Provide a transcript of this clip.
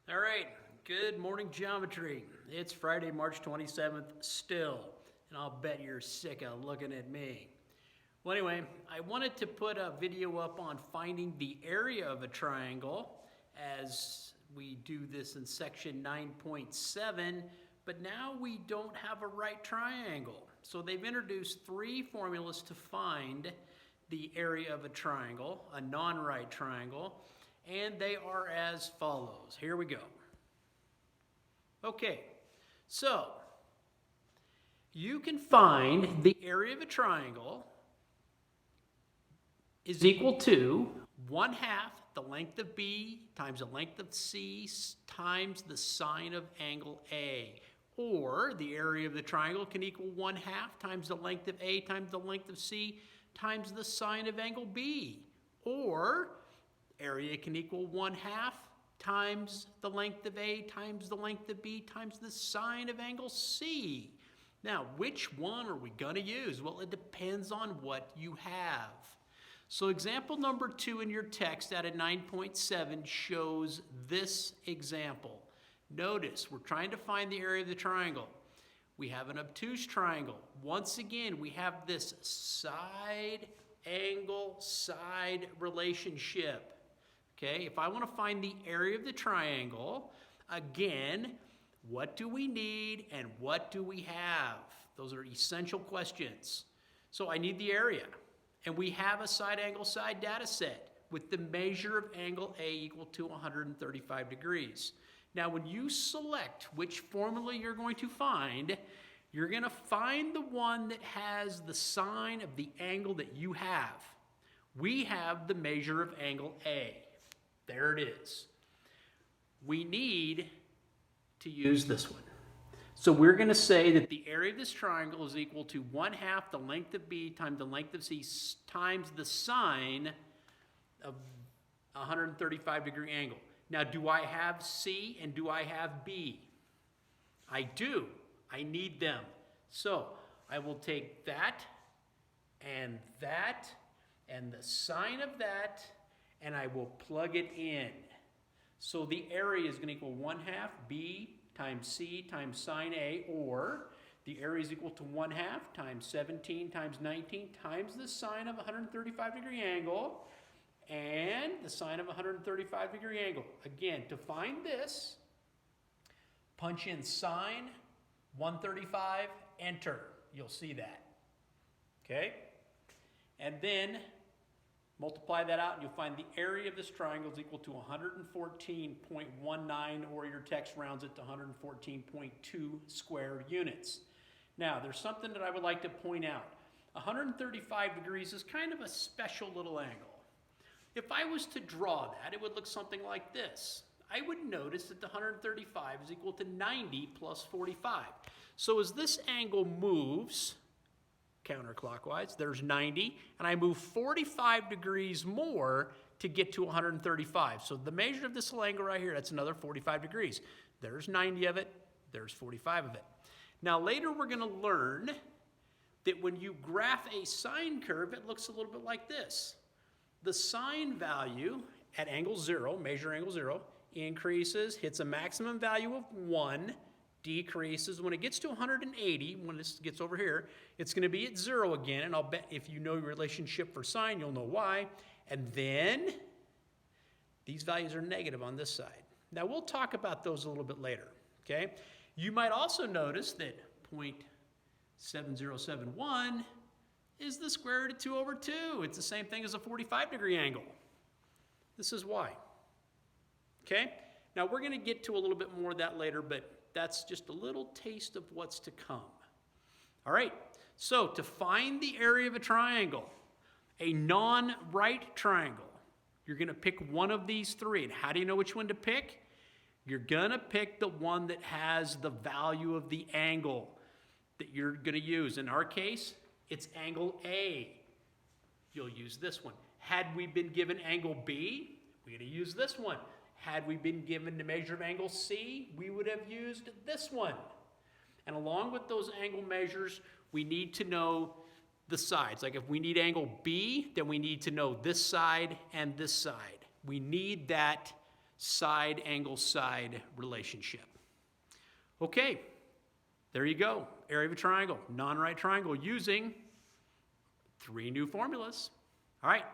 All right, good morning geometry. It's Friday, March 27th still, and I'll bet you're sick of looking at me. Well, anyway, I wanted to put a video up on finding the area of a triangle as we do this in section 9.7, but now we don't have a right triangle. So they've introduced three formulas to find the area of a triangle, a non-right triangle, and they are as follows. Here we go. Okay, so you can find the area of a triangle is equal to 1/2 the length of B times the length of C times the sine of angle A. Or the area of the triangle can equal 1/2 times the length of A times the length of C times the sine of angle B. Or area can equal 1/2 times the length of A times the length of B times the sine of angle C. Now, which one are we going to use? Well, it depends on what you have. So example number 2 in your text out of 9.7 shows this example. Notice, we're trying to find the area of the triangle. We have an obtuse triangle. Once again, we have this side angle side relationship. Okay, if I want to find the area of the triangle, again, what do we need and what do we have? Those are essential questions. So I need the area. And we have a side angle side data set with the measure of angle A equal to 135 degrees. Now, when you select which formula you're going to find, you're going to find the one that has the sine of the angle that you have. We have the measure of angle A. There it is. We need to use this one. So we're going to say that the area of this triangle is equal to 1/2 the length of B times the length of C times the sine of a 135 degree angle. Now, do I have C and do I have B? I do. I need them. So I will take that and the sine of that, and I will plug it in. So the area is going to equal 1/2 B times C times sine A, or the area is equal to 1/2 times 17 times 19 times the sine of a 135 degree angle and the sine of a 135 degree angle. Again, to find this, punch in sine 135, enter. You'll see that. Okay? And then multiply that out and you'll find the area of this triangle is equal to 114.19, or your text rounds it to 114.2 square units. Now, there's something that I would like to point out. 135 degrees is kind of a special little angle. If I was to draw that, it would look something like this. I would notice that the 135 is equal to 90 plus 45. So as this angle moves counterclockwise, there's 90, and I move 45 degrees more to get to 135. So the measure of this little angle right here, that's another 45 degrees. There's 90 of it, there's 45 of it. Now later we're going to learn that when you graph a sine curve, it looks a little bit like this. The sine value at angle 0, measure angle 0, increases, hits a maximum value of 1, decreases. When it gets to 180, when this gets over here, it's going to be at 0 again, and I'll bet if you know your relationship for sine, you'll know why. And then these values are negative on this side. Now, we'll talk about those a little bit later, okay? You might also notice that 0.7071 is the square root of 2/2. It's the same thing as a 45-degree angle. This is why, okay? Now, we're going to get to a little bit more of that later, but that's just a little taste of what's to come. All right, so to find the area of a triangle, a non-right triangle, you're going to pick one of these three. And how do you know which one to pick? You're going to pick the one that has the value of the angle that you're going to use. In our case, it's angle A. You'll use this one. Had we been given angle B, we're going to use this one. Had we been given the measure of angle C, we would have used this one. And along with those angle measures, we need to know the sides. Like if we need angle B, then we need to know this side and this side. We need that side angle side relationship. Okay, there you go. Area of a triangle, non-right triangle using 3 new formulas. All right,